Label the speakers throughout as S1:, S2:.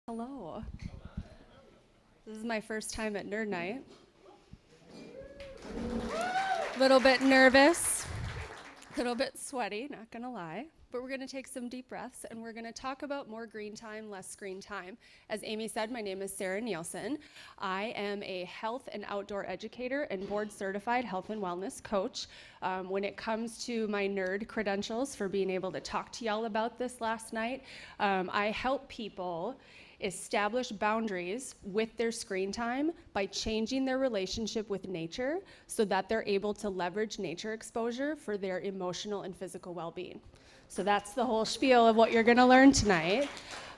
S1: Hello. This is my first time at Nerd Night. Little bit nervous, little bit sweaty, not gonna lie. But we're gonna take some deep breaths and we're gonna talk about more green time, less screen time. As Amy said, my name is Sarah Nielsen. I am a health and outdoor educator and board certified health and wellness coach. When it comes to my nerd credentials for being able to talk to y'all about this last night, I help people establish boundaries with their screen time by changing their relationship with nature so that they're able to leverage nature exposure for their emotional and physical well-being. So that's the whole spiel of what you're gonna learn tonight.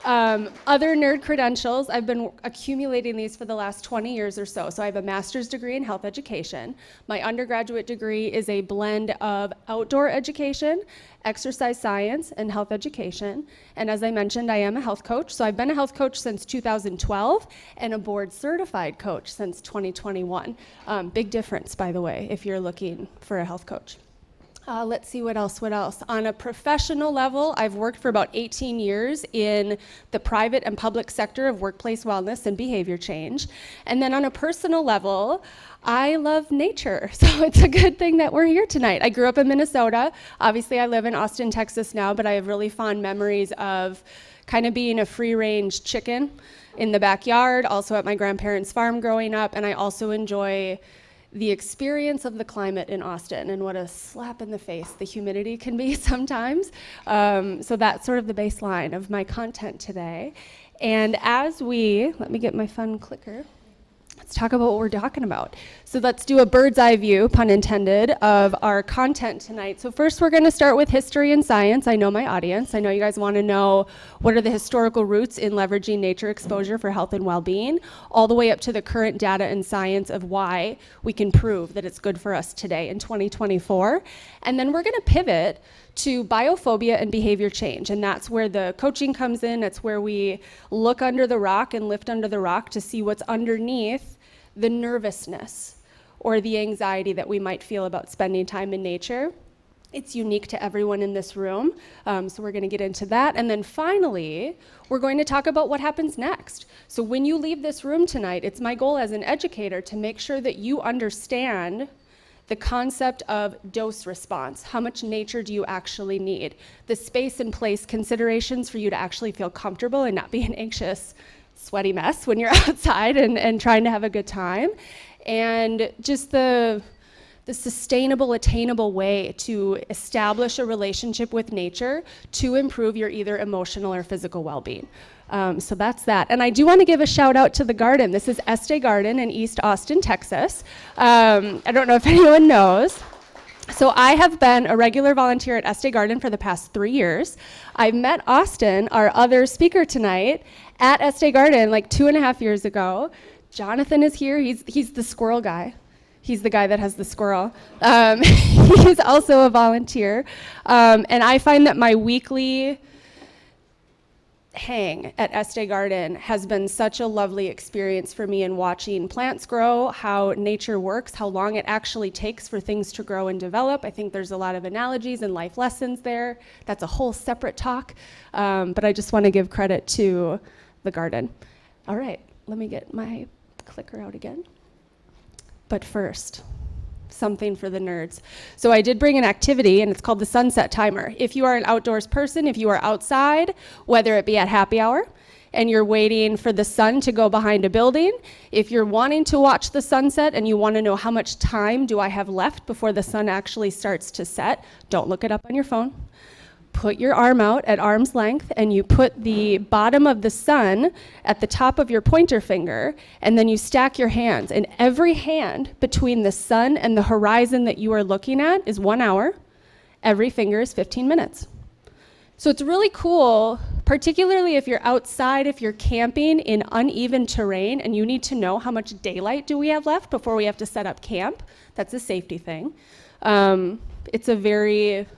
S1: Other nerd credentials, I've been accumulating these for the last 20 years or so. So I have a master's degree in health education. My undergraduate degree is a blend of outdoor education, exercise science, and health education. And as I mentioned, I am a health coach. So I've been a health coach since 2012 and a board certified coach since 2021. Big difference, by the way, if you're looking for a health coach. Let's see what else. On a professional level, I've worked for about 18 years in the private and public sector of workplace wellness and behavior change. And then on a personal level, I love nature. So it's a good thing that we're here tonight. I grew up in Minnesota. Obviously, I live in Austin, Texas now, but I have really fond memories of kind of being a free-range chicken in the backyard, also at my grandparents' farm growing up, and I also enjoy the experience of the climate in Austin and what a slap in the face the humidity can be sometimes. So that's sort of the baseline of my content today. And let me get my fun clicker. Let's talk about what we're talking about. So let's do a bird's eye view, pun intended, of our content tonight. So first we're gonna start with history and science. I know my audience. I know you guys wanna know what are the historical roots in leveraging nature exposure for health and well-being, all the way up to the current data and science of why we can prove that it's good for us today in 2024. And then we're gonna pivot to biophobia and behavior change. And that's where the coaching comes in. That's where we look under the rock and lift under the rock to see what's underneath the nervousness or the anxiety that we might feel about spending time in nature. It's unique to everyone in this room, so we're gonna get into that. And then finally, we're going to talk about what happens next. So when you leave this room tonight, it's my goal as an educator to make sure that you understand the concept of dose response. How much nature do you actually need? The space and place considerations for you to actually feel comfortable and not be an anxious, sweaty mess when you're outside and trying to have a good time. And just the sustainable, attainable way to establish a relationship with nature to improve your either emotional or physical well-being. So that's that. And I do want to give a shout out to the garden. This is Este Garden in East Austin, Texas. I don't know if anyone knows. So I have been a regular volunteer at Este Garden for the past 3 years. I met Austin, our other speaker tonight, at Este Garden like 2.5 years ago. Jonathan is here. He's the squirrel guy. He's the guy that has the squirrel. He's also a volunteer. And I find that my weekly hang at Este Garden has been such a lovely experience for me in watching plants grow, how nature works, how long it actually takes for things to grow and develop. I think there's a lot of analogies and life lessons there. That's a whole separate talk, but I just want to give credit to the garden. All right, let me get my clicker out again. But first, something for the nerds. So I did bring an activity, and it's called the sunset timer. If you are an outdoors person, if you are outside, whether it be at happy hour, and you're waiting for the sun to go behind a building, if you're wanting to watch the sunset and you want to know how much time do I have left before the sun actually starts to set, don't look it up on your phone. Put your arm out at arm's length and you put the bottom of the sun at the top of your pointer finger, and then you stack your hands, and every hand between the sun and the horizon that you are looking at is 1 hour. Every finger is 15 minutes. So it's really cool, particularly if you're outside, if you're camping in uneven terrain and you need to know how much daylight do we have left before we have to set up camp. That's a safety thing. It's a very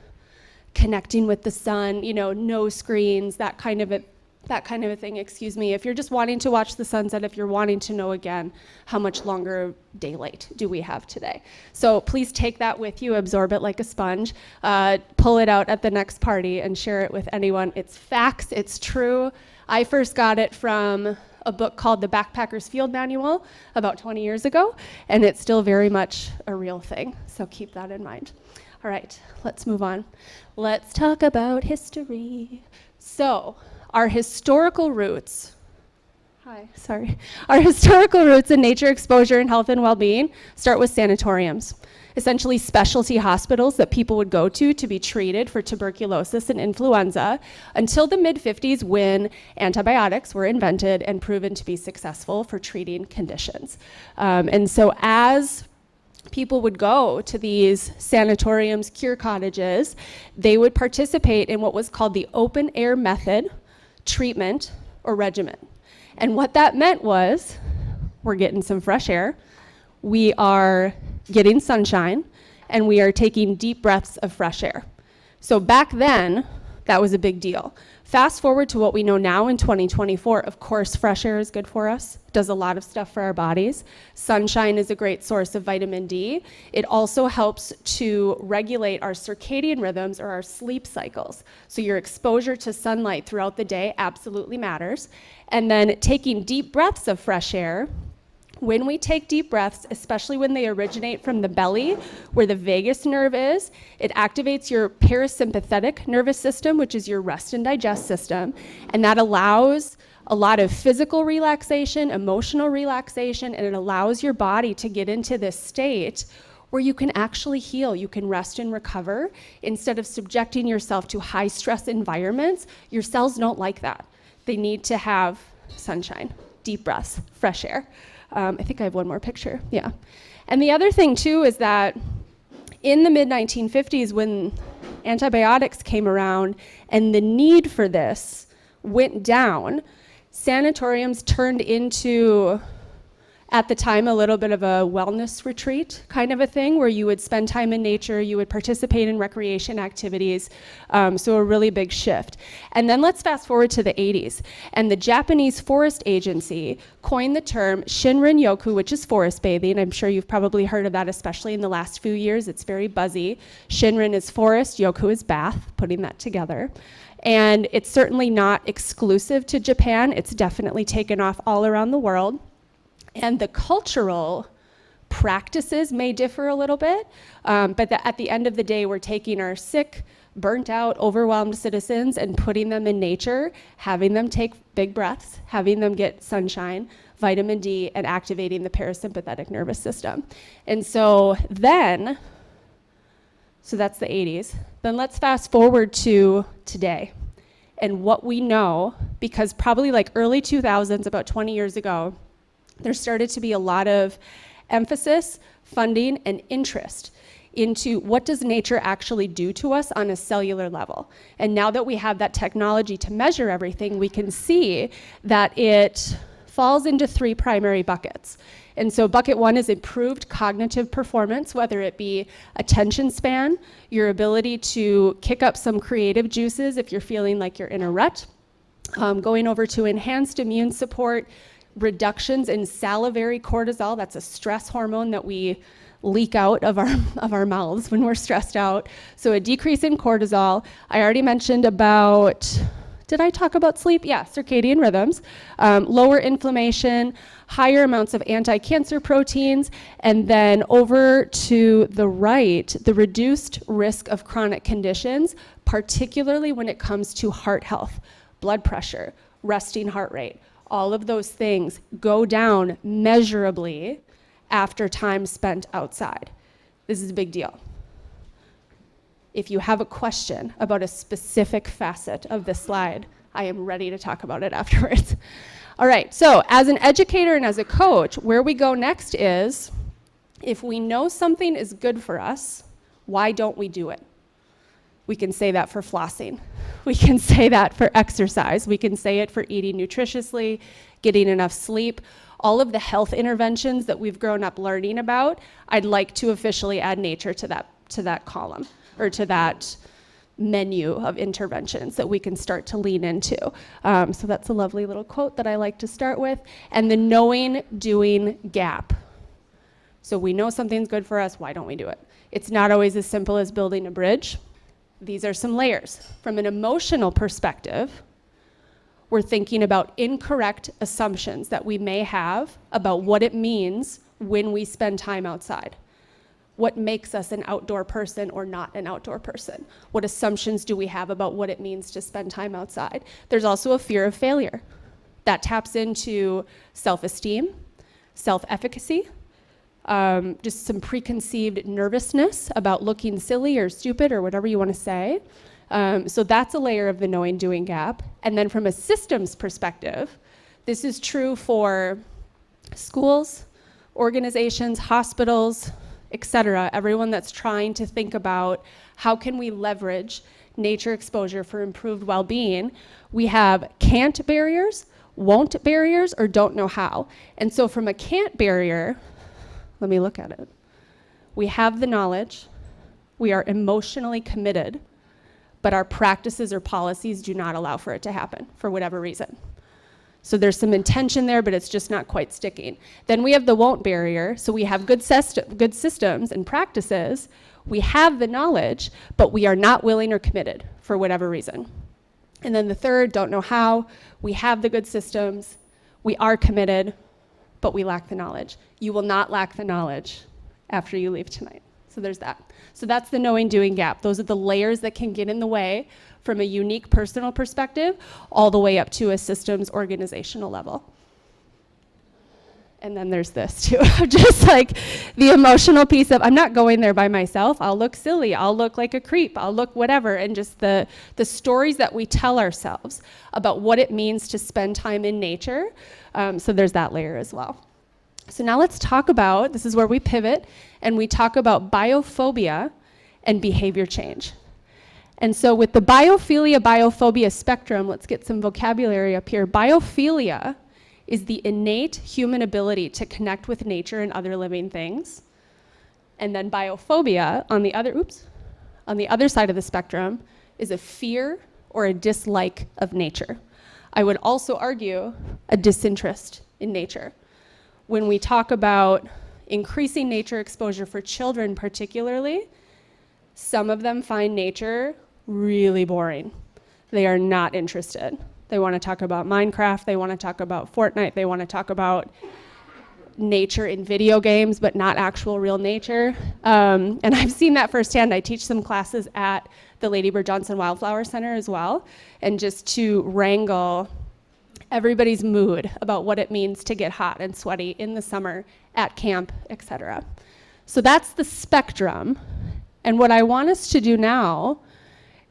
S1: connecting with the sun, no screens, that kind that kind of a thing, excuse me. If you're just wanting to watch the sunset, if you're wanting to know again, how much longer daylight do we have today? So please take that with you, absorb it like a sponge, pull it out at the next party and share it with anyone. It's facts, it's true. I first got it from a book called The Backpacker's Field Manual about 20 years ago, and it's still very much a real thing. So keep that in mind. All right, let's move on. Let's talk about history. So, our historical roots, our historical roots in nature exposure and health and well-being start with sanatoriums, essentially specialty hospitals that people would go to be treated for tuberculosis and influenza until the mid-50s when antibiotics were invented and proven to be successful for treating conditions. And so as people would go to these sanatoriums, cure cottages, they would participate in what was called the open air method treatment or regimen. And what that meant was, we're getting some fresh air, we are getting sunshine, and we are taking deep breaths of fresh air. So back then, that was a big deal. Fast forward to what we know now in 2024, of course, fresh air is good for us, does a lot of stuff for our bodies. Sunshine is a great source of vitamin D. It also helps to regulate our circadian rhythms or our sleep cycles. So your exposure to sunlight throughout the day absolutely matters. And then taking deep breaths of fresh air. When we take deep breaths, especially when they originate from the belly, where the vagus nerve is, it activates your parasympathetic nervous system, which is your rest and digest system, and that allows a lot of physical relaxation, emotional relaxation, and it allows your body to get into this state where you can actually heal, you can rest and recover. Instead of subjecting yourself to high stress environments, your cells don't like that. They need to have sunshine, deep breaths, fresh air. I think I have one more picture, yeah. And the other thing too is that in the mid-1950s when antibiotics came around and the need for this went down, sanatoriums turned into, at the time, a little bit of a wellness retreat kind of a thing where you would spend time in nature, you would participate in recreation activities, so a really big shift. And then let's fast forward to the 80s. And the Japanese Forest Agency coined the term Shinrin-yoku, which is forest bathing. I'm sure you've probably heard of that, especially in the last few years. It's very buzzy. Shinrin is forest, yoku is bath, putting that together. And it's certainly not exclusive to Japan. It's definitely taken off all around the world. And the cultural practices may differ a little bit, but at the end of the day, we're taking our sick, burnt out, overwhelmed citizens and putting them in nature, having them take big breaths, having them get sunshine, vitamin D, and activating the parasympathetic nervous system. And so then, so that's the 80s. Then let's fast forward to today and what we know, because probably like early 2000s, about 20 years ago, there started to be a lot of emphasis, funding, and interest into what does nature actually do to us on a cellular level. And now that we have that technology to measure everything, we can see that it falls into three primary buckets. And so bucket one is improved cognitive performance, whether it be attention span, your ability to kick up some creative juices if you're feeling like you're in a rut, going over to enhanced immune support, reductions in salivary cortisol, that's a stress hormone that we leak out of our mouths when we're stressed out. So a decrease in cortisol. I already mentioned about, did I talk about sleep? Yeah, circadian rhythms, lower inflammation, higher amounts of anti-cancer proteins, and then over to the right, the reduced risk of chronic conditions, particularly when it comes to heart health, blood pressure, resting heart rate. All of those things go down measurably after time spent outside. This is a big deal. If you have a question about a specific facet of this slide, I am ready to talk about it afterwards. All right, so as an educator and as a coach, where we go next is, if we know something is good for us, why don't we do it? We can say that for flossing. We can say that for exercise. We can say it for eating nutritiously, getting enough sleep. All of the health interventions that we've grown up learning about, I'd like to officially add nature to that column, or to that menu of interventions that we can start to lean into. So that's a lovely little quote that I like to start with. And the knowing, doing gap. So we know something's good for us, why don't we do it? It's not always as simple as building a bridge. These are some layers. From an emotional perspective, we're thinking about incorrect assumptions that we may have about what it means when we spend time outside. What makes us an outdoor person or not an outdoor person? What assumptions do we have about what it means to spend time outside? There's also a fear of failure that taps into self-esteem, self-efficacy, just some preconceived nervousness about looking silly or stupid or whatever you want to say. So that's a layer of the knowing doing gap. And then from a systems perspective, this is true for schools, organizations, hospitals, etc. Everyone that's trying to think about how can we leverage nature exposure for improved well-being. We have can't barriers, won't barriers, or don't know how. And so from a can't barrier, let me look at it. We have the knowledge, we are emotionally committed, but our practices or policies do not allow for it to happen for whatever reason. So there's some intention there, but it's just not quite sticking. Then we have the won't barrier. So we have good systems and practices. We have the knowledge, but we are not willing or committed for whatever reason. And then the third, don't know how. We have the good systems. We are committed, but we lack the knowledge. You will not lack the knowledge after you leave tonight. So there's that. So that's the knowing doing gap. Those are the layers that can get in the way from a unique personal perspective all the way up to a systems organizational level. And then there's this too, just like the emotional piece of, I'm not going there by myself. I'll look silly, I'll look like a creep, I'll look whatever. And just the stories that we tell ourselves about what it means to spend time in nature. So there's that layer as well. So now let's talk about, this is where we pivot, and we talk about biophobia and behavior change. And so with the biophilia-biophobia spectrum, let's get some vocabulary up here. Biophilia is the innate human ability to connect with nature and other living things. And then biophobia, on the other side of the spectrum, is a fear or a dislike of nature. I would also argue a disinterest in nature. When we talk about increasing nature exposure for children particularly, some of them find nature really boring. They are not interested. They want to talk about Minecraft, they want to talk about Fortnite, they want to talk about nature in video games, but not actual real nature. And I've seen that firsthand. I teach some classes at the Lady Bird Johnson Wildflower Center as well, and just to wrangle everybody's mood about what it means to get hot and sweaty in the summer at camp, etc. So that's the spectrum. And what I want us to do now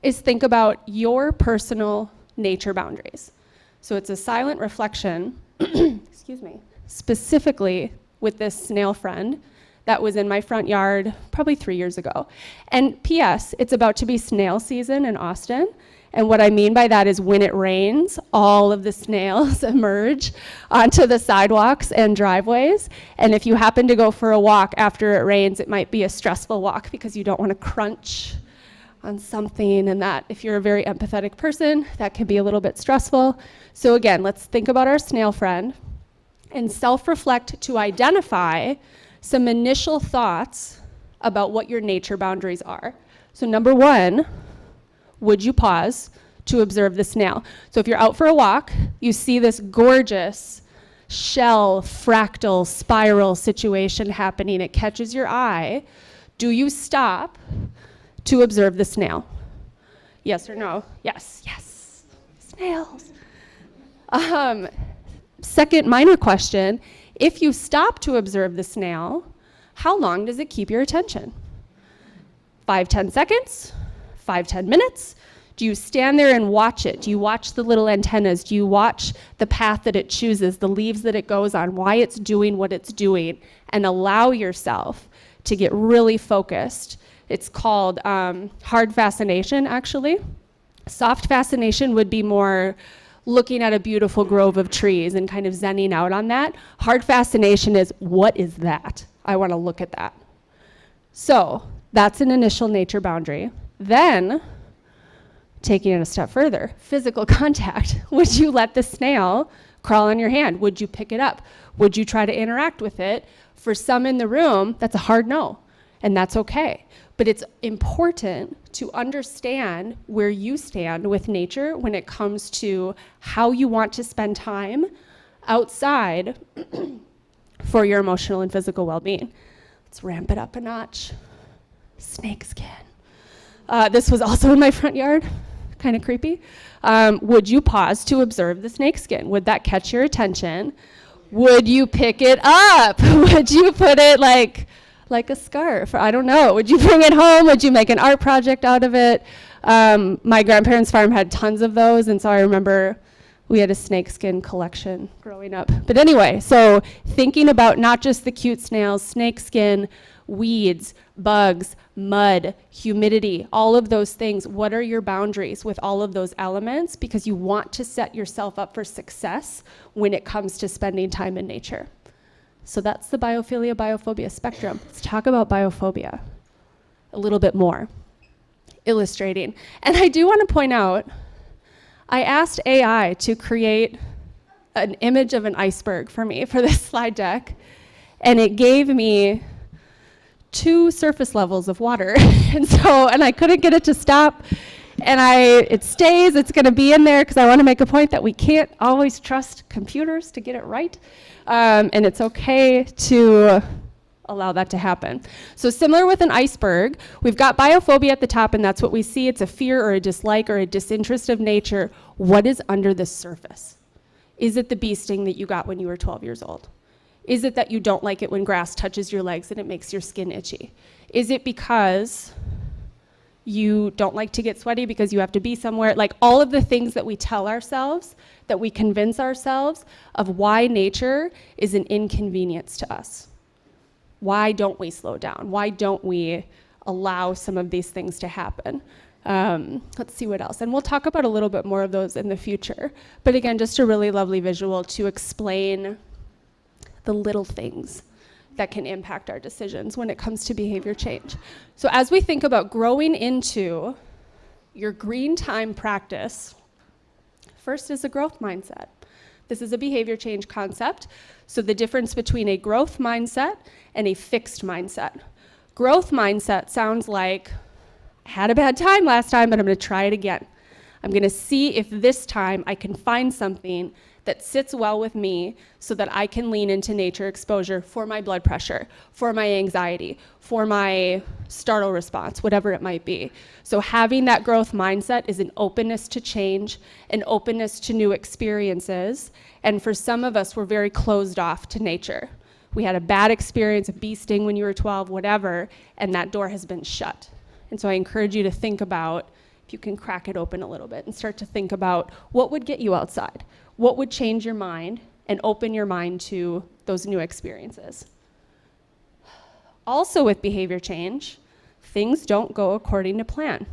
S1: is think about your personal nature boundaries. So it's a silent reflection, excuse me, specifically with this snail friend that was in my front yard probably 3 years ago. And P.S., it's about to be snail season in Austin. And what I mean by that is when it rains, all of the snails emerge onto the sidewalks and driveways. And if you happen to go for a walk after it rains, it might be a stressful walk because you don't want to crunch on something, and that if you're a very empathetic person, that can be a little bit stressful. So again, let's think about our snail friend and self-reflect to identify some initial thoughts about what your nature boundaries are. So number one, would you pause to observe the snail? So if you're out for a walk, you see this gorgeous shell, fractal, spiral situation happening, it catches your eye. Do you stop to observe the snail? Yes or no? Yes, yes, snails. Second minor question, if you stop to observe the snail, how long does it keep your attention? 5-10 seconds? 5-10 minutes? Do you stand there and watch it? Do you watch the little antennas? Do you watch the path that it chooses, the leaves that it goes on, why it's doing what it's doing, and allow yourself to get really focused? It's called hard fascination, actually. Soft fascination would be more looking at a beautiful grove of trees and kind of zenning out on that. Hard fascination is, what is that? I want to look at that. So that's an initial nature boundary. Then Taking it a step further, physical contact. Would you let the snail crawl on your hand? Would you pick it up? Would you try to interact with it? For some in the room, that's a hard no, and that's okay. But it's important to understand where you stand with nature when it comes to how you want to spend time outside for your emotional and physical well-being. Let's ramp it up a notch. Snakeskin. This was also in my front yard, kind of creepy. Would you pause to observe the snakeskin? Would that catch your attention? Would you pick it up? Would you put it like a scarf? I don't know. Would you bring it home? Would you make an art project out of it? My grandparents' farm had tons of those, and so I remember we had a snakeskin collection growing up. But anyway, so thinking about not just the cute snails, snakeskin, weeds, bugs, mud, humidity, all of those things. What are your boundaries with all of those elements? Because you want to set yourself up for success when it comes to spending time in nature. So that's the biophilia, biophobia spectrum. Let's talk about biophobia a little bit more, illustrating. And I do want to point out, I asked AI to create an image of an iceberg for me for this slide deck, and it gave me 2 surface levels of water. and I couldn't get it to stop. And it stays, it's gonna be in there because I wanna make a point that we can't always trust computers to get it right. And it's okay to allow that to happen. So similar with an iceberg, we've got biophobia at the top, and that's what we see. It's a fear or a dislike or a disinterest of nature. What is under the surface? Is it the bee sting that you got when you were 12 years old? Is it that you don't like it when grass touches your legs and it makes your skin itchy? Is it because you don't like to get sweaty because you have to be somewhere? Like all of the things that we tell ourselves, that we convince ourselves of why nature is an inconvenience to us. Why don't we slow down? Why don't we allow some of these things to happen? Let's see what else. And we'll talk about a little bit more of those in the future. But again, just a really lovely visual to explain the little things that can impact our decisions when it comes to behavior change. So as we think about growing into your green time practice, first is a growth mindset. This is a behavior change concept. So the difference between a growth mindset and a fixed mindset. Growth mindset sounds like, I had a bad time last time, but I'm gonna try it again. I'm gonna see if this time I can find something that sits well with me so that I can lean into nature exposure for my blood pressure, for my anxiety, for my startle response, whatever it might be. So having that growth mindset is an openness to change, an openness to new experiences. And for some of us, we're very closed off to nature. We had a bad experience, a bee sting when you were 12, whatever, and that door has been shut. And so I encourage you to think about, if you can crack it open a little bit and start to think about what would get you outside? What would change your mind and open your mind to those new experiences? Also with behavior change, things don't go according to plan.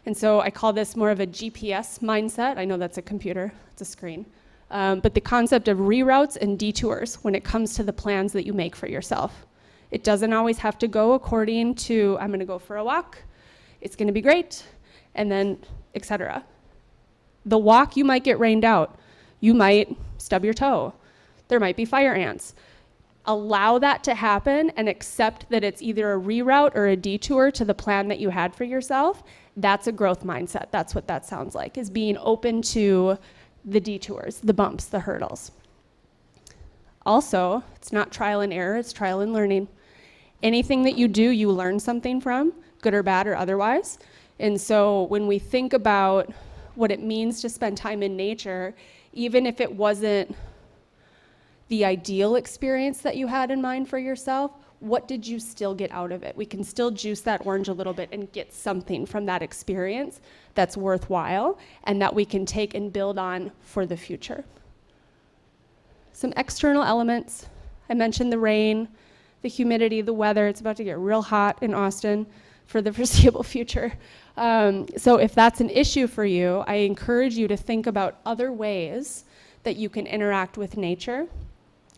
S1: And so I call this more of a GPS mindset. I know that's a computer, it's a screen. But the concept of reroutes and detours when it comes to the plans that you make for yourself. It doesn't always have to go according to, I'm gonna go for a walk, it's gonna be great, and then etc. The walk, you might get rained out. You might stub your toe. There might be fire ants. Allow that to happen and accept that it's either a reroute or a detour to the plan that you had for yourself. That's a growth mindset. That's what that sounds like, is being open to the detours, the bumps, the hurdles. Also, it's not trial and error, it's trial and learning. Anything that you do, you learn something from, good or bad or otherwise. And so when we think about what it means to spend time in nature, even if it wasn't the ideal experience that you had in mind for yourself, what did you still get out of it? We can still juice that orange a little bit and get something from that experience that's worthwhile and that we can take and build on for the future. Some external elements. I mentioned the rain, the humidity, the weather. It's about to get real hot in Austin for the foreseeable future. So if that's an issue for you, I encourage you to think about other ways that you can interact with nature.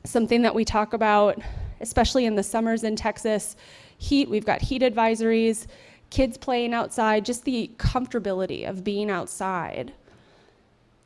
S1: Something that we talk about, especially in the summers in Texas, heat, we've got heat advisories. kids playing outside, just the comfortability of being outside.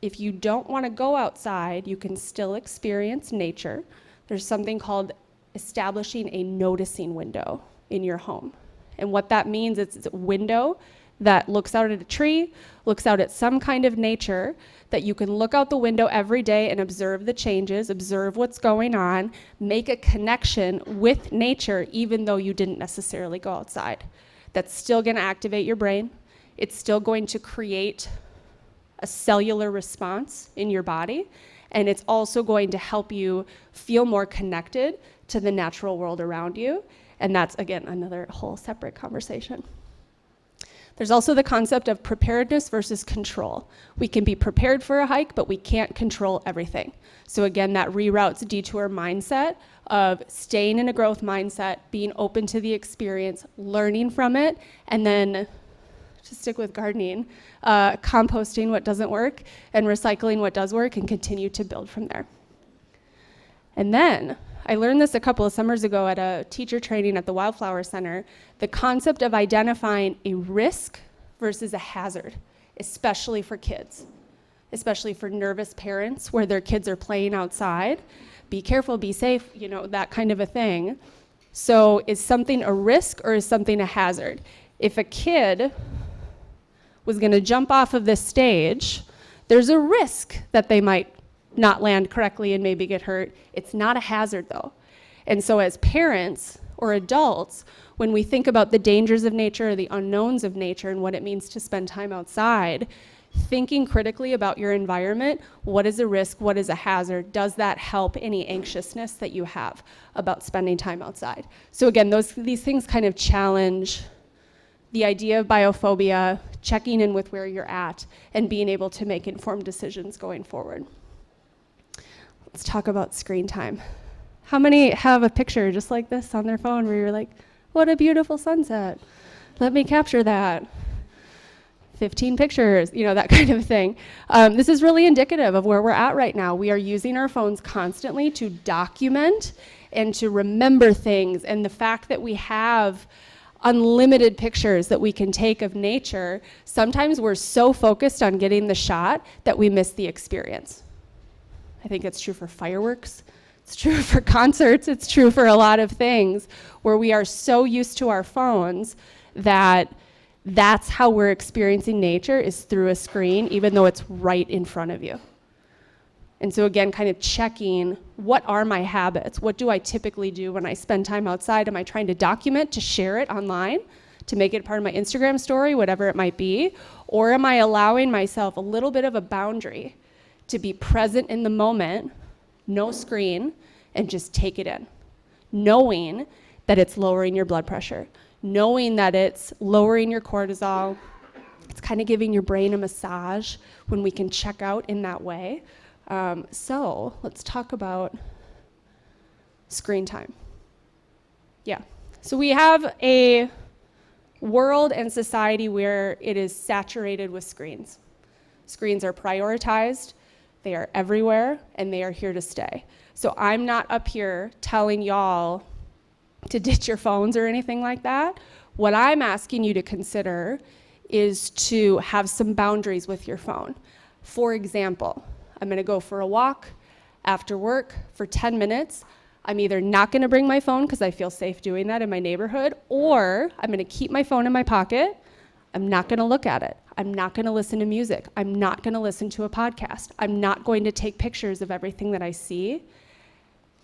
S1: If you don't want to go outside, you can still experience nature. There's something called establishing a noticing window in your home. And what that means is it's a window that looks out at a tree, looks out at some kind of nature, that you can look out the window every day and observe the changes, observe what's going on, make a connection with nature even though you didn't necessarily go outside. That's still going to activate your brain. It's still going to create a cellular response in your body, and it's also going to help you feel more connected to the natural world around you. And that's, again, another whole separate conversation. There's also the concept of preparedness versus control. We can be prepared for a hike, but we can't control everything. So again, that reroutes detour mindset of staying in a growth mindset, being open to the experience, learning from it, and then, to stick with gardening, composting what doesn't work and recycling what does work and continue to build from there. And then, I learned this a couple of summers ago at a teacher training at the Wildflower Center, the concept of identifying a risk versus a hazard, especially for kids, especially for nervous parents where their kids are playing outside. Be careful, be safe, you know, that kind of a thing. So is something a risk or is something a hazard? If a kid was gonna jump off of this stage, there's a risk that they might not land correctly and maybe get hurt. It's not a hazard though. And so as parents or adults, when we think about the dangers of nature or the unknowns of nature and what it means to spend time outside, thinking critically about your environment, what is a risk, what is a hazard, does that help any anxiousness that you have about spending time outside? So again, these things kind of challenge the idea of biophobia, checking in with where you're at, and being able to make informed decisions going forward. Let's talk about screen time. How many have a picture just like this on their phone where you're like, what a beautiful sunset. Let me capture that. 15 pictures, you know, that kind of thing. This is really indicative of where we're at right now. We are using our phones constantly to document and to remember things. And the fact that we have unlimited pictures that we can take of nature, sometimes we're so focused on getting the shot that we miss the experience. I think it's true for fireworks, it's true for concerts, it's true for a lot of things where we are so used to our phones that that's how we're experiencing nature, is through a screen, even though it's right in front of you. And so again, kind of checking, what are my habits? What do I typically do when I spend time outside? Am I trying to document to share it online, to make it part of my Instagram story, whatever it might be? Or am I allowing myself a little bit of a boundary to be present in the moment, no screen, and just take it in, knowing that it's lowering your blood pressure, knowing that it's lowering your cortisol. It's kind of giving your brain a massage when we can check out in that way. So let's talk about screen time. Yeah, so we have a world and society where it is saturated with screens. Screens are prioritized. They are everywhere, and they are here to stay. So I'm not up here telling y'all to ditch your phones or anything like that. What I'm asking you to consider is to have some boundaries with your phone. For example, I'm gonna go for a walk after work for 10 minutes. I'm either not gonna bring my phone because I feel safe doing that in my neighborhood, or I'm gonna keep my phone in my pocket. I'm not gonna look at it. I'm not gonna listen to music. I'm not gonna listen to a podcast. I'm not going to take pictures of everything that I see.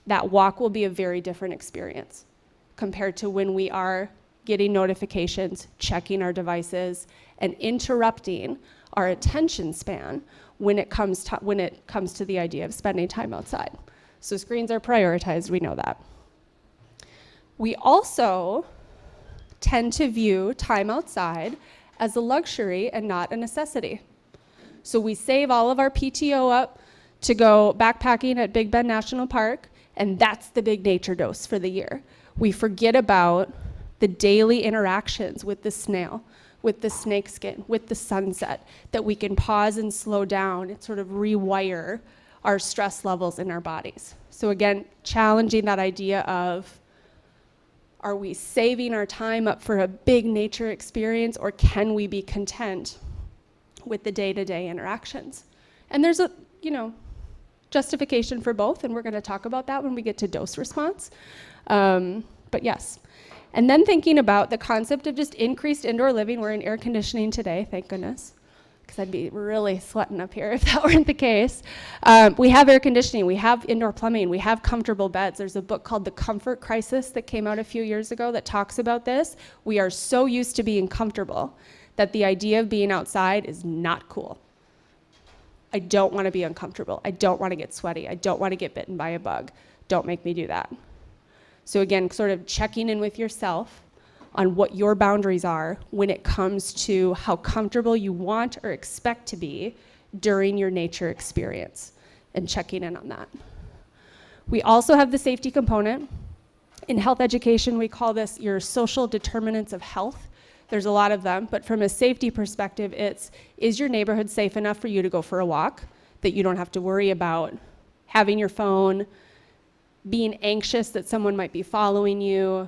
S1: That walk will be a very different experience compared to when we are getting notifications, checking our devices, and interrupting our attention span when it comes to the idea of spending time outside. So screens are prioritized, we know that. We also tend to view time outside as a luxury and not a necessity. So we save all of our PTO up to go backpacking at Big Bend National Park, and that's the big nature dose for the year. We forget about the daily interactions with the snail, with the snakeskin, with the sunset, that we can pause and slow down and sort of rewire our stress levels in our bodies. So again, challenging that idea of, Are we saving our time up for a big nature experience, or can we be content with the day-to-day interactions? And there's a, justification for both, and we're going to talk about that when we get to dose response. But yes. And then thinking about the concept of just increased indoor living. We're in air conditioning today, thank goodness, because I'd be really sweating up here if that weren't the case. We have air conditioning, we have indoor plumbing, we have comfortable beds. There's a book called The Comfort Crisis that came out a few years ago that talks about this. We are so used to being comfortable that the idea of being outside is not cool. I don't want to be uncomfortable. I don't want to get sweaty. I don't want to get bitten by a bug. Don't make me do that. So again, sort of checking in with yourself on what your boundaries are when it comes to how comfortable you want or expect to be during your nature experience, and checking in on that. We also have the safety component. In health education, we call this your social determinants of health. There's a lot of them, but from a safety perspective, is your neighborhood safe enough for you to go for a walk, that you don't have to worry about having your phone, being anxious that someone might be following you,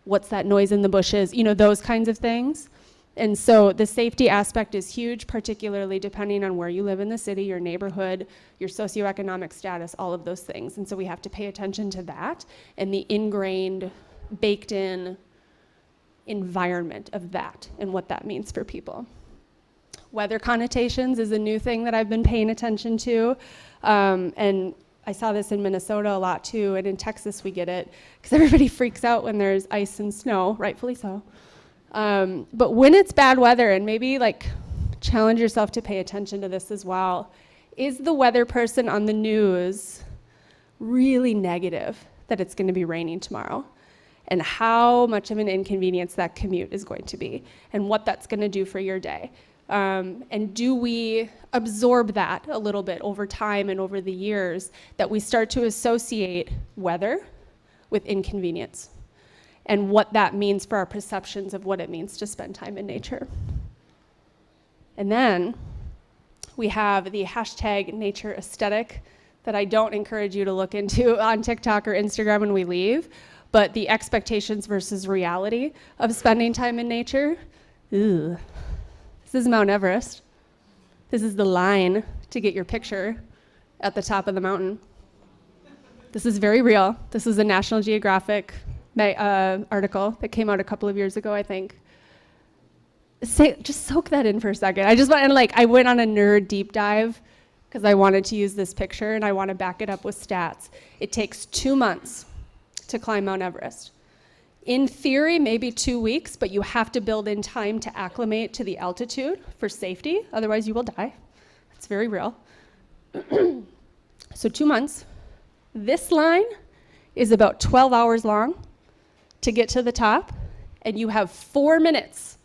S1: what's that noise in the bushes, those kinds of things. And so the safety aspect is huge, particularly depending on where you live in the city, your neighborhood, your socioeconomic status, all of those things. And so we have to pay attention to that and the ingrained, baked in environment of that and what that means for people. Weather connotations is a new thing that I've been paying attention to. And I saw this in Minnesota a lot too, and in Texas we get it, because everybody freaks out when there's ice and snow, rightfully so. But when it's bad weather, and maybe challenge yourself to pay attention to this as well, is the weather person on the news really negative that it's going to be raining tomorrow? And how much of an inconvenience that commute is going to be, and what that's going to do for your day. And do we absorb that a little bit over time and over the years, that we start to associate weather with inconvenience and what that means for our perceptions of what it means to spend time in nature? And then we have the hashtag nature aesthetic that I don't encourage you to look into on TikTok or Instagram when we leave, but the expectations versus reality of spending time in nature. Ugh. This is Mount Everest. This is the line to get your picture at the top of the mountain. This is very real. This is a National Geographic article that came out a couple of years ago, I think. Just soak that in for a second. I went on a nerd deep dive because I wanted to use this picture, and I want to back it up with stats. It takes 2 months to climb Mount Everest. In theory, maybe 2 weeks, but you have to build in time to acclimate to the altitude for safety, otherwise you will die. It's very real. So 2 months. This line is about 12 hours long to get to the top, and you have 4 minutes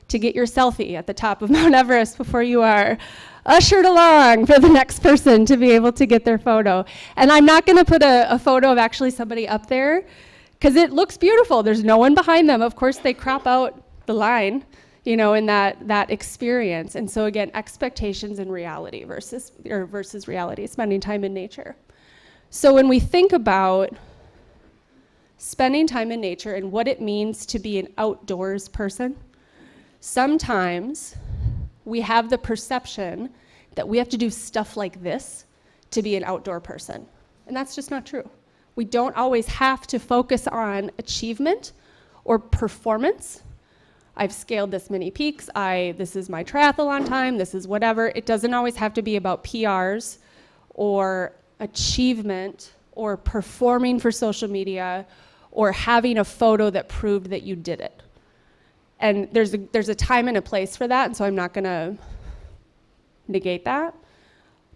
S1: to get your selfie at the top of Mount Everest before you are ushered along for the next person to be able to get their photo. And I'm not gonna put a photo of actually somebody up there, because it looks beautiful. There's no one behind them. Of course, they crop out the line, in that experience. And so again, expectations and reality versus reality, spending time in nature. So when we think about spending time in nature and what it means to be an outdoors person, sometimes we have the perception that we have to do stuff like this to be an outdoor person. And that's just not true. We don't always have to focus on achievement or performance. I've scaled this many peaks. This is my triathlon time. This is whatever. It doesn't always have to be about PRs or achievement or performing for social media or having a photo that proved that you did it. And there's a time and a place for that, and so I'm not gonna negate that.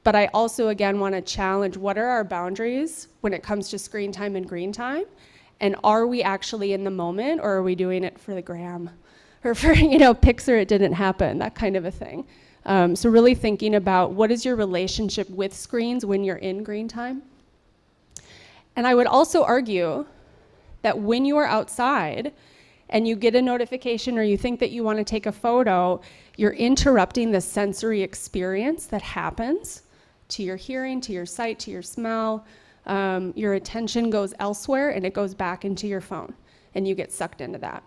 S1: But I also, again, wanna challenge, what are our boundaries when it comes to screen time and green time? And are we actually in the moment, or are we doing it for the gram? Or for, pics or it didn't happen, that kind of a thing. So really thinking about what is your relationship with screens when you're in green time? And I would also argue that when you are outside and you get a notification or you think that you want to take a photo, you're interrupting the sensory experience that happens to your hearing, to your sight, to your smell. Your attention goes elsewhere and it goes back into your phone. and you get sucked into that.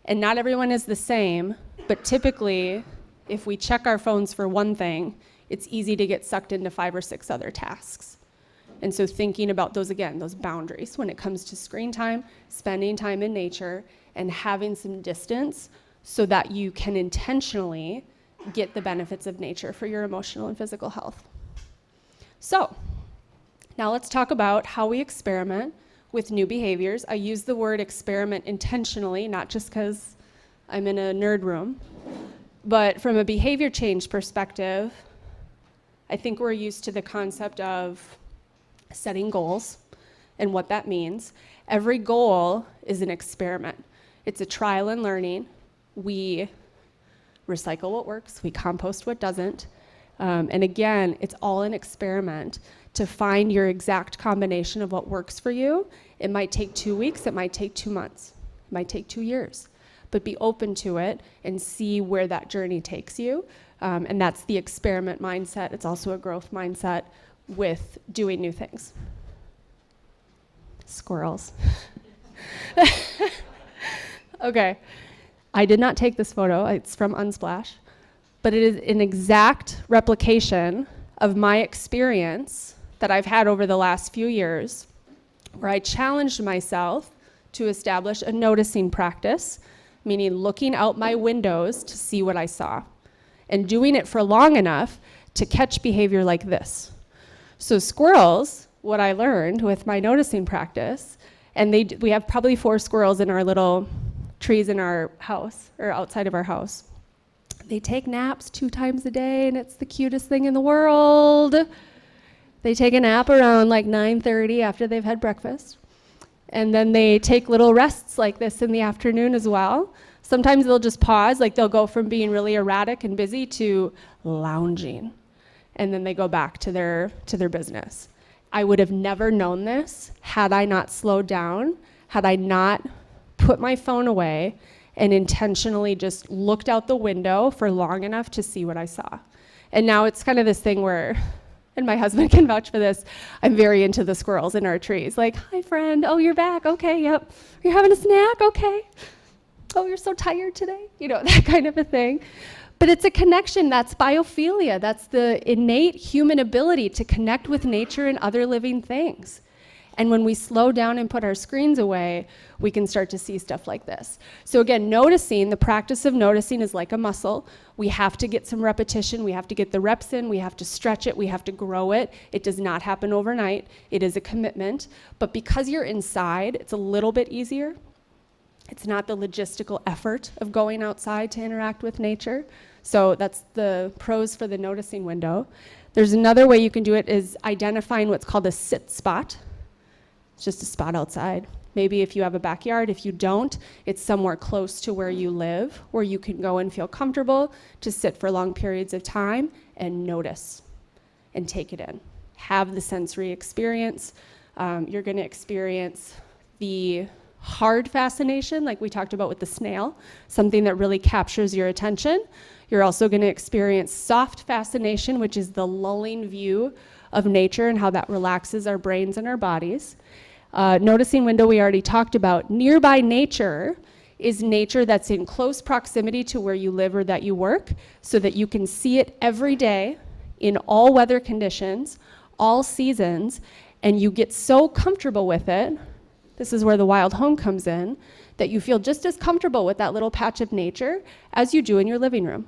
S1: And not everyone is the same, but typically, if we check our phones for one thing, it's easy to get sucked into 5 or 6 other tasks. And so thinking about those, again, those boundaries when it comes to screen time, spending time in nature, and having some distance so that you can intentionally get the benefits of nature for your emotional and physical health. So now let's talk about how we experiment with new behaviors. I use the word experiment intentionally, not just because I'm in a nerd room, but from a behavior change perspective, I think we're used to the concept of setting goals and what that means. Every goal is an experiment. It's a trial and learning. We recycle what works, we compost what doesn't. And again, it's all an experiment to find your exact combination of what works for you. It might take 2 weeks, it might take 2 months, it might take 2 years, but be open to it and see where that journey takes you. And that's the experiment mindset. It's also a growth mindset with doing new things. Squirrels. Okay, I did not take this photo, it's from Unsplash, but it is an exact replication of my experience that I've had over the last few years, where I challenged myself to establish a noticing practice, meaning looking out my windows to see what I saw, and doing it for long enough to catch behavior like this. So squirrels, what I learned with my noticing practice, and we have probably 4 squirrels in our little trees in our house, or outside of our house. They take naps 2 times a day, and it's the cutest thing in the world. They take a nap around like 9:30 after they've had breakfast. And then they take little rests like this in the afternoon as well. Sometimes they'll just pause, like they'll go from being really erratic and busy to lounging. And then they go back to their business. I would have never known this had I not slowed down, had I not put my phone away and intentionally just looked out the window for long enough to see what I saw. And now it's kind of this thing where, and my husband can vouch for this, I'm very into the squirrels in our trees. Like, hi friend, oh you're back, okay, yep. You're having a snack, okay. Oh, you're so tired today, you know, that kind of a thing. But it's a connection, that's biophilia, that's the innate human ability to connect with nature and other living things. And when we slow down and put our screens away, we can start to see stuff like this. So again, noticing, the practice of noticing is like a muscle. We have to get some repetition, we have to get the reps in, we have to stretch it, we have to grow it. It does not happen overnight, it is a commitment. But because you're inside, it's a little bit easier. It's not the logistical effort of going outside to interact with nature. So that's the pros for the noticing window. There's another way you can do it is identifying what's called a sit spot. It's just a spot outside. Maybe if you have a backyard, if you don't, it's somewhere close to where you live, where you can go and feel comfortable to sit for long periods of time and notice and take it in. Have the sensory experience. You're gonna experience the hard fascination, like we talked about with the snail, something that really captures your attention. You're also gonna experience soft fascination, which is the lulling view of nature and how that relaxes our brains and our bodies. Noticing window we already talked about. Nearby nature is nature that's in close proximity to where you live or that you work, so that you can see it every day in all weather conditions, all seasons, and you get so comfortable with it, this is where the wild home comes in, that you feel just as comfortable with that little patch of nature as you do in your living room.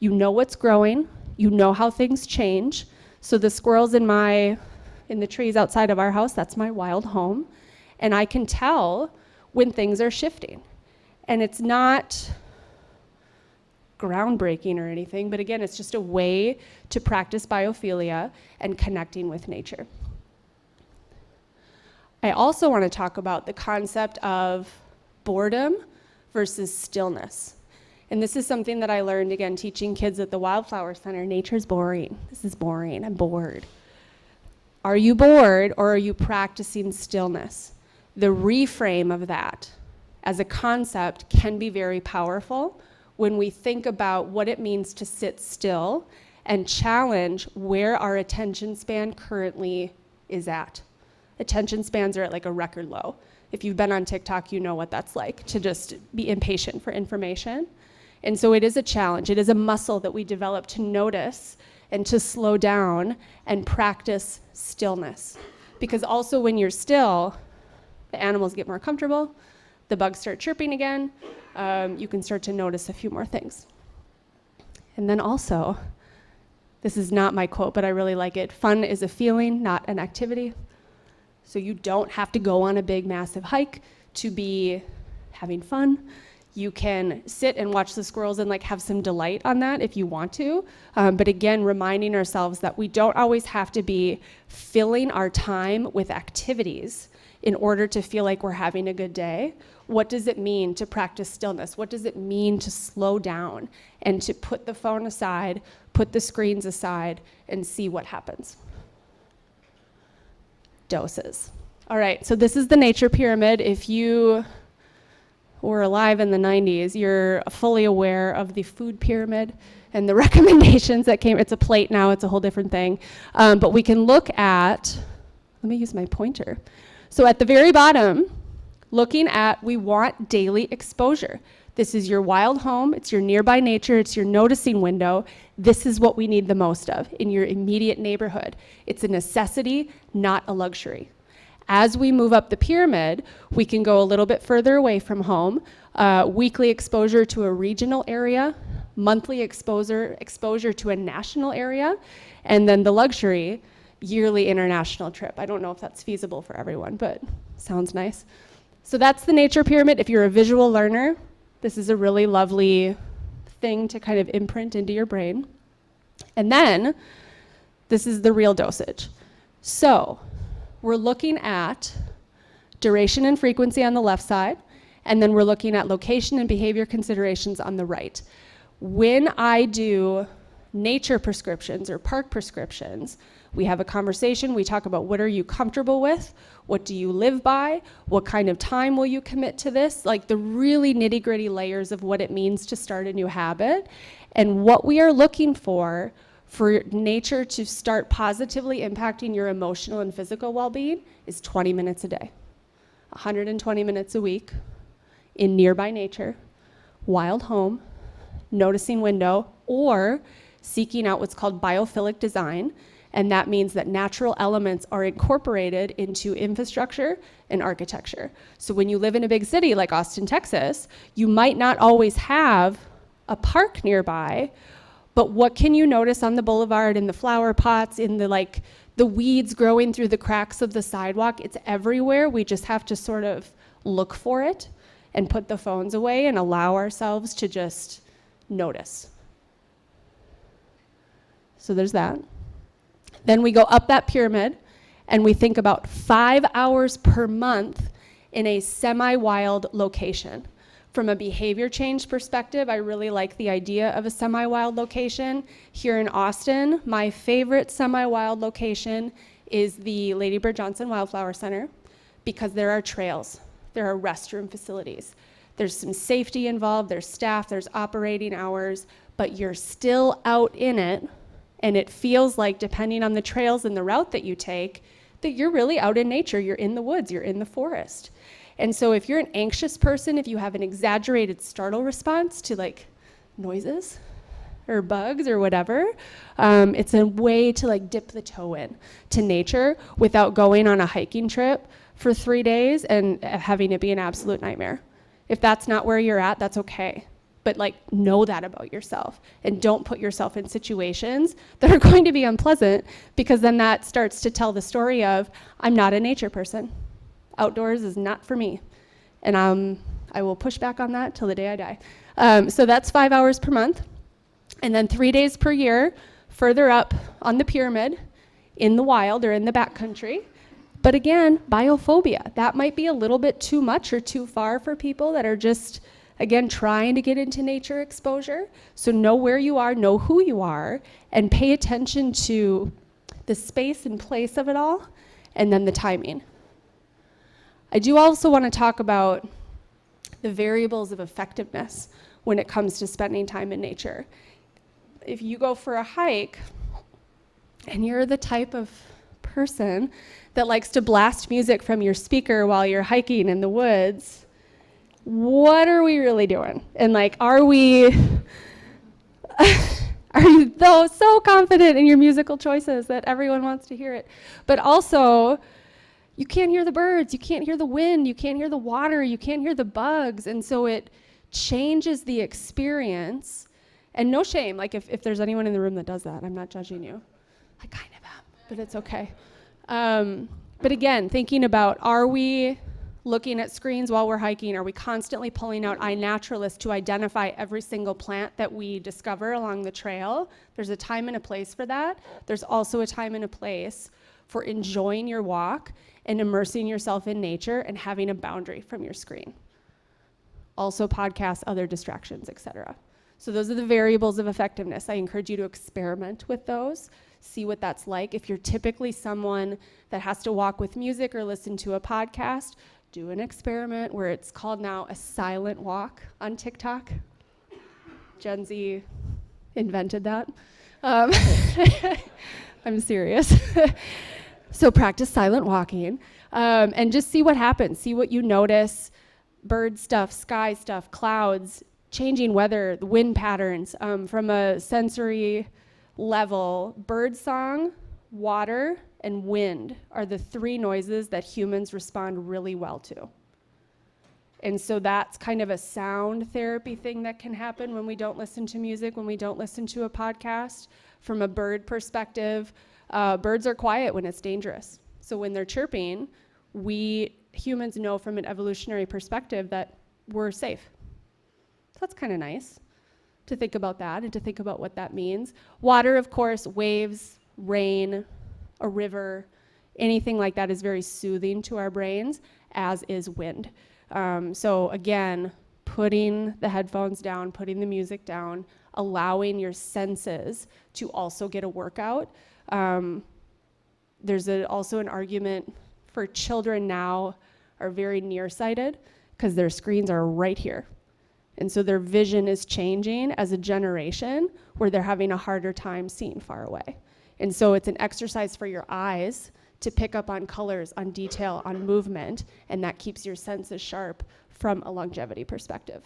S1: You know what's growing, you know how things change. So the squirrels in the trees outside of our house, that's my wild home. And I can tell when things are shifting. And it's not groundbreaking or anything, but again, it's just a way to practice biophilia and connecting with nature. I also want to talk about the concept of boredom versus stillness. And this is something that I learned, again, teaching kids at the Wildflower Center. Nature's boring. This is boring. I'm bored. Are you bored, or are you practicing stillness? The reframe of that as a concept can be very powerful when we think about what it means to sit still and challenge where our attention span currently is at. Attention spans are at like a record low. If you've been on TikTok, you know what that's like, to just be impatient for information. And so it is a challenge. It is a muscle that we develop to notice and to slow down and practice stillness. Because also when you're still, the animals get more comfortable, the bugs start chirping again, you can start to notice a few more things. And then also, this is not my quote, but I really like it. Fun is a feeling, not an activity. So you don't have to go on a big, massive hike to be having fun. You can sit and watch the squirrels and like have some delight on that if you want to. But again, reminding ourselves that we don't always have to be filling our time with activities in order to feel like we're having a good day. What does it mean to practice stillness? What does it mean to slow down and to put the phone aside, put the screens aside, and see what happens? Doses. All right, so this is the nature pyramid. If you were alive in the 90s, you're fully aware of the food pyramid and the recommendations that came. It's a plate now, it's a whole different thing. But we can look at, let me use my pointer. So at the very bottom, looking at, we want daily exposure. This is your wild home, it's your nearby nature, it's your noticing window. This is what we need the most of in your immediate neighborhood. It's a necessity, not a luxury. As we move up the pyramid, we can go a little bit further away from home. Weekly exposure to a regional area, monthly exposure to a national area, and then the luxury, yearly international trip. I don't know if that's feasible for everyone, but sounds nice. So that's the nature pyramid. If you're a visual learner, this is a really lovely thing to kind of imprint into your brain. And then, this is the real dosage. So, we're looking at duration and frequency on the left side, and then we're looking at location and behavior considerations on the right. When I do nature prescriptions or park prescriptions, we have a conversation, we talk about what are you comfortable with, what do you live by, what kind of time will you commit to this, like the really nitty-gritty layers of what it means to start a new habit. And what we are looking for nature to start positively impacting your emotional and physical well-being is 20 minutes a day, 120 minutes a week in nearby nature, wild home, noticing window, or seeking out what's called biophilic design. And that means that natural elements are incorporated into infrastructure and architecture. So when you live in a big city like Austin, Texas, you might not always have a park nearby, but what can you notice on the boulevard, in the flower pots, in the weeds growing through the cracks of the sidewalk? It's everywhere. We just have to sort of look for it and put the phones away and allow ourselves to just notice. So there's that. Then we go up that pyramid and we think about 5 hours per month in a semi-wild location. From a behavior change perspective, I really like the idea of a semi-wild location. Here in Austin, my favorite semi-wild location is the Lady Bird Johnson Wildflower Center, because there are trails, there are restroom facilities, there's some safety involved, there's staff, there's operating hours, but you're still out in it. And it feels like, depending on the trails and the route that you take, that you're really out in nature, you're in the woods, you're in the forest. And so if you're an anxious person, if you have an exaggerated startle response to like noises or bugs or whatever, it's a way to like dip the toe in to nature without going on a hiking trip for 3 days and having it be an absolute nightmare. If that's not where you're at, that's okay. But like, know that about yourself and don't put yourself in situations that are going to be unpleasant, because then that starts to tell the story of, I'm not a nature person. Outdoors is not for me. And I will push back on that till the day I die. So that's 5 hours per month. And then 3 days per year, further up on the pyramid, in the wild or in the backcountry. But again, biophobia. That might be a little bit too much or too far for people that are just, again, trying to get into nature exposure. So know where you are, know who you are, and pay attention to the space and place of it all, and then the timing. I do also want to talk about the variables of effectiveness when it comes to spending time in nature. If you go for a hike, and you're the type of person that likes to blast music from your speaker while you're hiking in the woods, what are we really doing? And like, are you so confident in your musical choices that everyone wants to hear it? But also, you can't hear the birds, you can't hear the wind, you can't hear the water, you can't hear the bugs. And so it changes the experience. And no shame, like if there's anyone in the room that does that, I'm not judging you. I kind of am, but it's okay. But again, thinking about, are we looking at screens while we're hiking? Are we constantly pulling out iNaturalist to identify every single plant that we discover along the trail? There's a time and a place for that. There's also a time and a place for enjoying your walk and immersing yourself in nature and having a boundary from your screen. Also podcasts, other distractions, etc. So those are the variables of effectiveness. I encourage you to experiment with those, see what that's like. If you're typically someone that has to walk with music or listen to a podcast, do an experiment where it's called now a silent walk on TikTok. Gen Z invented that. I'm serious. So practice silent walking and just see what happens. See what you notice. Bird stuff, sky stuff, clouds, changing weather, the wind patterns. From a sensory level, bird song, water, and wind are the three noises that humans respond really well to. And so that's kind of a sound therapy thing that can happen when we don't listen to music, when we don't listen to a podcast. From a bird perspective, birds are quiet when it's dangerous. So when they're chirping, we humans know from an evolutionary perspective that we're safe. So that's kind of nice to think about that and to think about what that means. Water, of course, waves, rain, a river, anything like that is very soothing to our brains, as is wind. So again, putting the headphones down, putting the music down, allowing your senses to also get a workout. There's also an argument for children now are very nearsighted because their screens are right here. And so their vision is changing as a generation where they're having a harder time seeing far away. And so it's an exercise for your eyes to pick up on colors, on detail, on movement, and that keeps your senses sharp from a longevity perspective.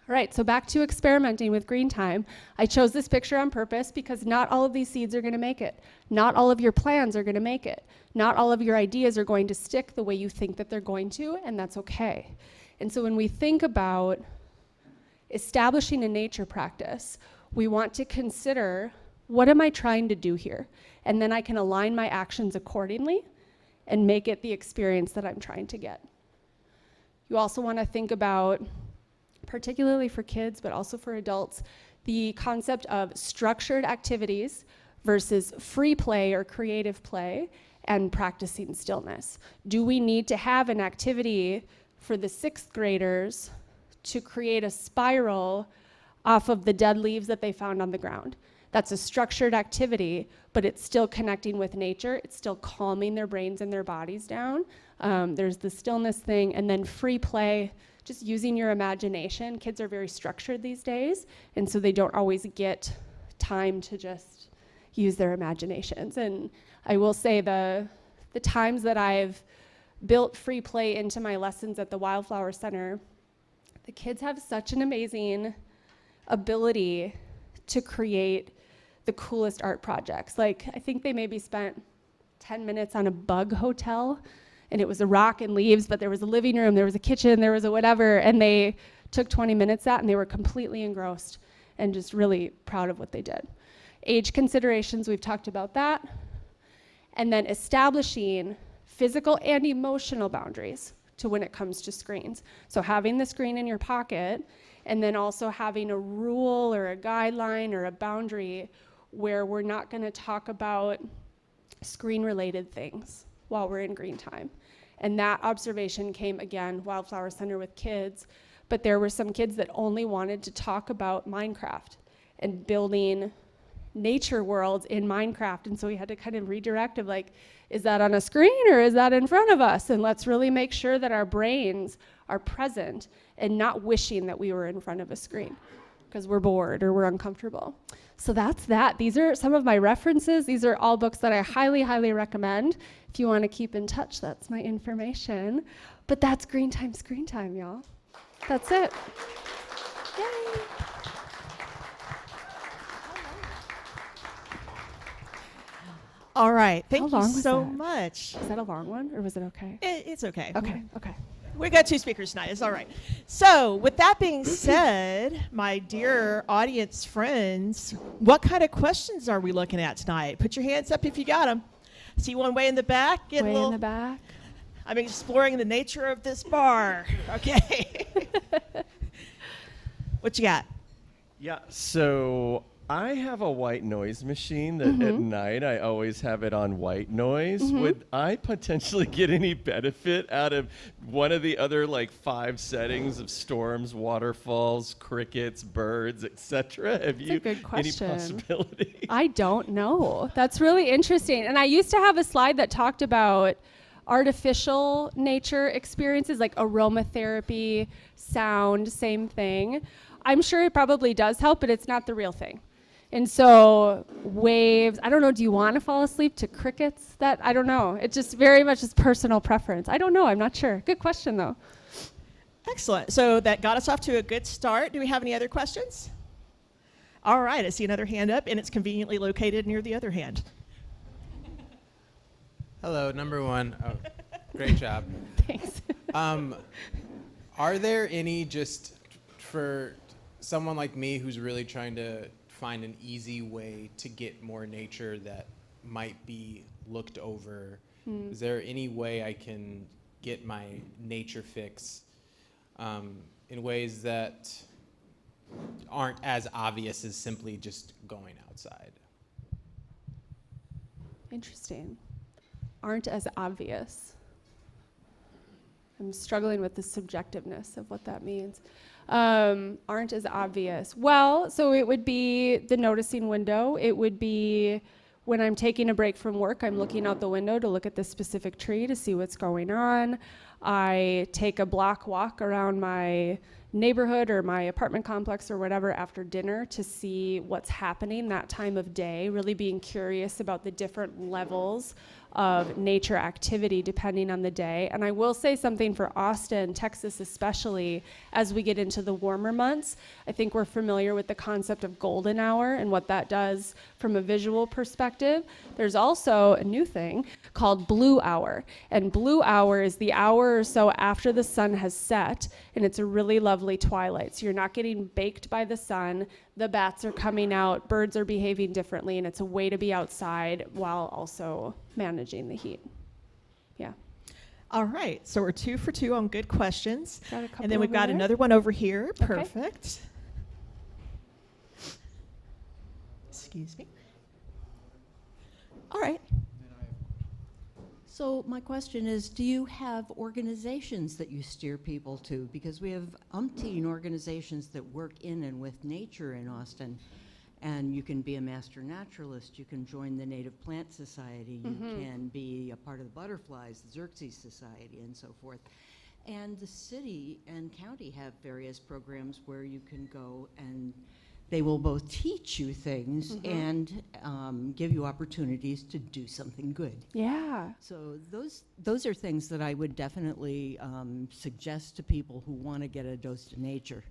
S1: All right, so back to experimenting with green time. I chose this picture on purpose because not all of these seeds are gonna make it. Not all of your plans are gonna make it. Not all of your ideas are going to stick the way you think that they're going to, and that's okay. And so when we think about establishing a nature practice, we want to consider, what am I trying to do here? And then I can align my actions accordingly and make it the experience that I'm trying to get. You also want to think about, particularly for kids, but also for adults, the concept of structured activities versus free play or creative play and practicing stillness. Do we need to have an activity for the 6th graders to create a spiral off of the dead leaves that they found on the ground? That's a structured activity, but it's still connecting with nature. It's still calming their brains and their bodies down. There's the stillness thing, and then free play, just using your imagination. Kids are very structured these days, and so they don't always get time to just use their imaginations. And I will say the times that I've built free play into my lessons at the Wildflower Center, the kids have such an amazing ability to create the coolest art projects. Like, I think they maybe spent 10 minutes on a bug hotel, and it was a rock and leaves, but there was a living room, there was a kitchen, there was a whatever, and they took 20 minutes at, and they were completely engrossed and just really proud of what they did. Age considerations, we've talked about that. And then establishing physical and emotional boundaries to when it comes to screens. So having the screen in your pocket, and then also having a rule or a guideline or a boundary where we're not going to talk about screen-related things while we're in green time. And that observation came, again, Wildflower Center with kids, but there were some kids that only wanted to talk about Minecraft and building nature worlds in Minecraft. And so we had to kind of redirect of like, is that on a screen or is that in front of us? And let's really make sure that our brains are present and not wishing that we were in front of a screen because we're bored or we're uncomfortable. So that's that. These are some of my references. These are all books that I highly, highly recommend. If you want to keep in touch, that's my information. But that's Green Time Screen Time, y'all. That's it. Yay.
S2: All right.
S1: How
S2: Thank you
S1: long was
S2: so
S1: that?
S2: much.
S1: Is that a long one, or was it okay?
S2: It's okay.
S1: Okay.
S2: We got 2 speakers tonight. It's all right. So with that being said, my dear audience friends, what kind of questions are we looking at tonight? Put your hands up if you got them. See one way in the back? Get
S1: Way in the back.
S2: I'm exploring the nature of this bar. Okay. What you got?
S3: Yeah, so I have a white noise machine that at night I always have it on white noise. Would I potentially get any benefit out of one of the other like 5 settings of storms, waterfalls, crickets, birds, etc.? Have
S1: That's a good question.
S3: any possibility?
S1: I don't know. That's really interesting. And I used to have a slide that talked about artificial nature experiences like aromatherapy, sound, same thing. I'm sure it probably does help, but it's not the real thing. And so waves, I don't know, do you want to fall asleep to crickets? I don't know. It just very much is personal preference. I don't know, I'm not sure. Good question though.
S2: Excellent. So that got us off to a good start. Do we have any other questions? All right, I see another hand up, and it's conveniently located near the other hand.
S4: Hello, number 1. Oh, great job.
S1: Thanks.
S4: Are there any, just for someone like me who's really trying to find an easy way to get more nature that might be looked over, is there any way I can get my nature fix in ways that aren't as obvious as simply just going outside?
S1: Interesting. Aren't as obvious. I'm struggling with the subjectiveness of what that means. Aren't as obvious. Well, so it would be the noticing window. It would be when I'm taking a break from work, I'm looking out the window to look at the specific tree to see what's going on. I take a block walk around my neighborhood or my apartment complex or whatever after dinner to see what's happening that time of day, really being curious about the different levels of nature activity depending on the day. And I will say something for Austin, Texas especially, as we get into the warmer months. I think we're familiar with the concept of golden hour and what that does from a visual perspective. There's also a new thing called blue hour. And blue hour is the hour or so after the sun has set, and it's a really lovely twilight. So you're not getting baked by the sun. The bats are coming out, birds are behaving differently, and it's a way to be outside while also managing the heat. Yeah.
S2: All right, so we're 2 for 2 on good questions.
S1: Got a couple
S2: And then we've
S1: over
S2: got
S1: there.
S2: another one over here.
S1: Okay.
S2: Perfect. Excuse me. All right.
S5: So my question is, do you have organizations that you steer people to? Because we have umpteen organizations that work in and with nature in Austin. And you can be a master naturalist, you can join the Native Plant Society, you can be a part of the Butterflies, the Xerxes Society, and so forth. And the city and county have various programs where you can go and they will both teach you things and give you opportunities to do something good.
S1: Yeah.
S5: So those are things that I would definitely suggest to people who want to get a dose of nature.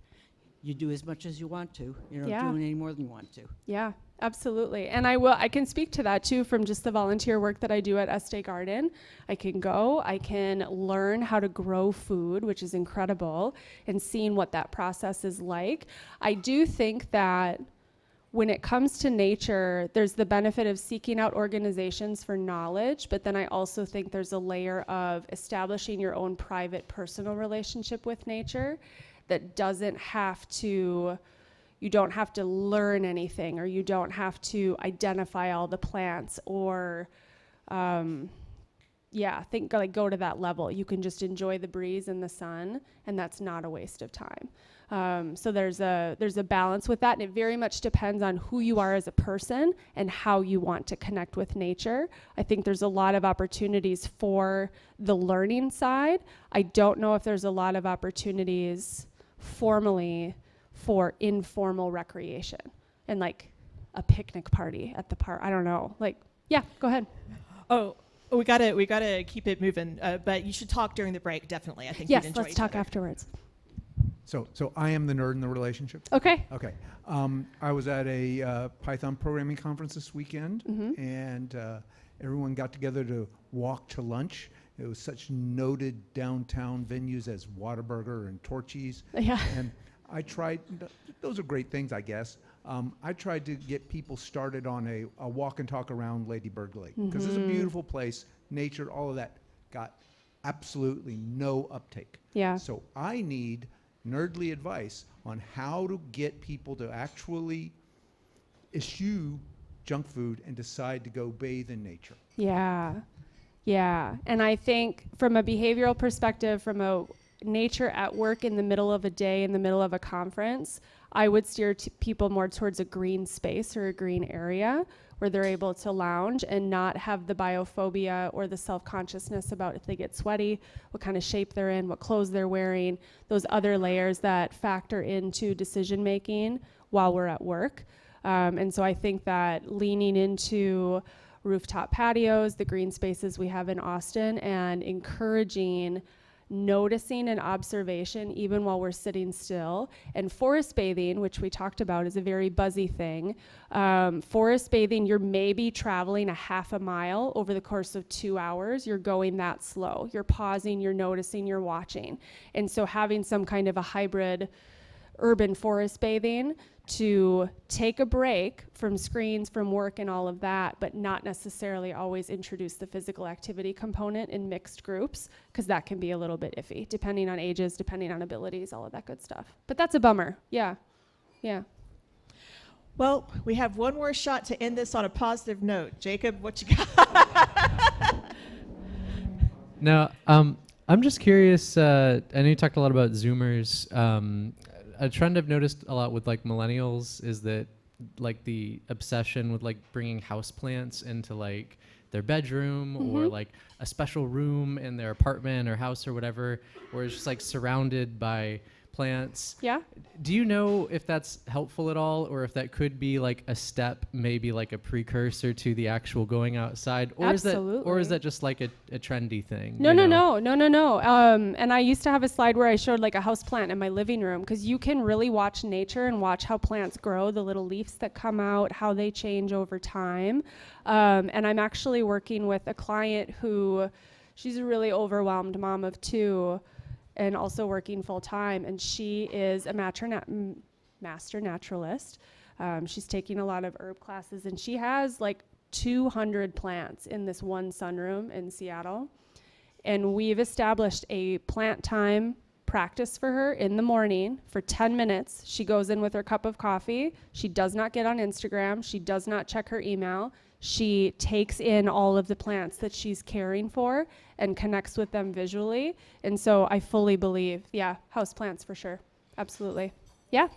S5: You do as much as you want to. You don't do any more than you want to.
S1: Yeah, absolutely. And I can speak to that too from just the volunteer work that I do at Este Garden. I can go, I can learn how to grow food, which is incredible, and seeing what that process is like. I do think that when it comes to nature, there's the benefit of seeking out organizations for knowledge, but then I also think there's a layer of establishing your own private personal relationship with nature that doesn't have to, you don't have to learn anything, or you don't have to identify all the plants, or go to that level. You can just enjoy the breeze and the sun, and that's not a waste of time. So there's a balance with that, and it very much depends on who you are as a person and how you want to connect with nature. I think there's a lot of opportunities for the learning side. I don't know if there's a lot of opportunities formally for informal recreation and like a picnic party at the park. I don't know. Like, yeah, go ahead.
S2: Oh, we gotta keep it moving. But you should talk during the break, definitely. I think
S1: Yes,
S2: you'd enjoy
S1: let's
S2: each
S1: talk
S2: other.
S1: afterwards.
S6: So I am the nerd in the relationship.
S1: Okay.
S6: Okay. I was at a Python programming conference this weekend, and everyone got together to walk to lunch. It was such noted downtown venues as Whataburger and Torchy's.
S1: Yeah.
S6: And I tried, those are great things, I guess. I tried to get people started on a walk and talk around Lady Bird Lake, because it's a beautiful place, nature, all of that. Got absolutely no uptake.
S1: Yeah.
S6: So I need nerdly advice on how to get people to actually eschew junk food and decide to go bathe in nature.
S1: Yeah. Yeah. And I think from a behavioral perspective, from a nature at work in the middle of a day, in the middle of a conference, I would steer people more towards a green space or a green area where they're able to lounge and not have the biophobia or the self-consciousness about if they get sweaty, what kind of shape they're in, what clothes they're wearing, those other layers that factor into decision making while we're at work. And so I think that leaning into rooftop patios, the green spaces we have in Austin, and encouraging noticing and observation even while we're sitting still. And forest bathing, which we talked about, is a very buzzy thing. Forest bathing, you're maybe traveling a half a mile over the course of 2 hours. You're going that slow. You're pausing, you're noticing, you're watching. And so having some kind of a hybrid urban forest bathing to take a break from screens, from work and all of that, but not necessarily always introduce the physical activity component in mixed groups, because that can be a little bit iffy, depending on ages, depending on abilities, all of that good stuff. But that's a bummer. Yeah. Yeah.
S2: Well, we have one more shot to end this on a positive note. Jacob, what you got?
S7: Now, I'm just curious. I know you talked a lot about Zoomers. A trend I've noticed a lot with like millennials is that like the obsession with like bringing houseplants into like their bedroom or like a special room in their apartment or house or whatever, where it's just like surrounded by plants.
S1: Yeah.
S7: Do you know if that's helpful at all, or if that could be like a step, maybe like a precursor to the actual going outside, or is that just like a trendy thing?
S1: No. And I used to have a slide where I showed like a house plant in my living room, because you can really watch nature and watch how plants grow, the little leaves that come out, how they change over time. And I'm actually working with a client who, she's a really overwhelmed mom of 2, and also working full time, and she is a master naturalist. She's taking a lot of herb classes, and she has like 200 plants in this one sunroom in Seattle. And we've established a plant time practice for her in the morning for 10 minutes. She goes in with her cup of coffee. She does not get on Instagram. She does not check her email. She takes in all of the plants that she's caring for and connects with them visually. And so I fully believe, yeah, house plants for sure. Absolutely. Yeah.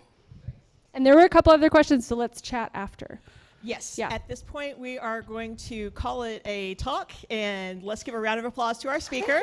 S1: And there were a couple other questions, so let's chat after.
S2: Yes.
S1: Yeah.
S2: At this point, we are going to call it a talk, and let's give a round of applause to our speaker.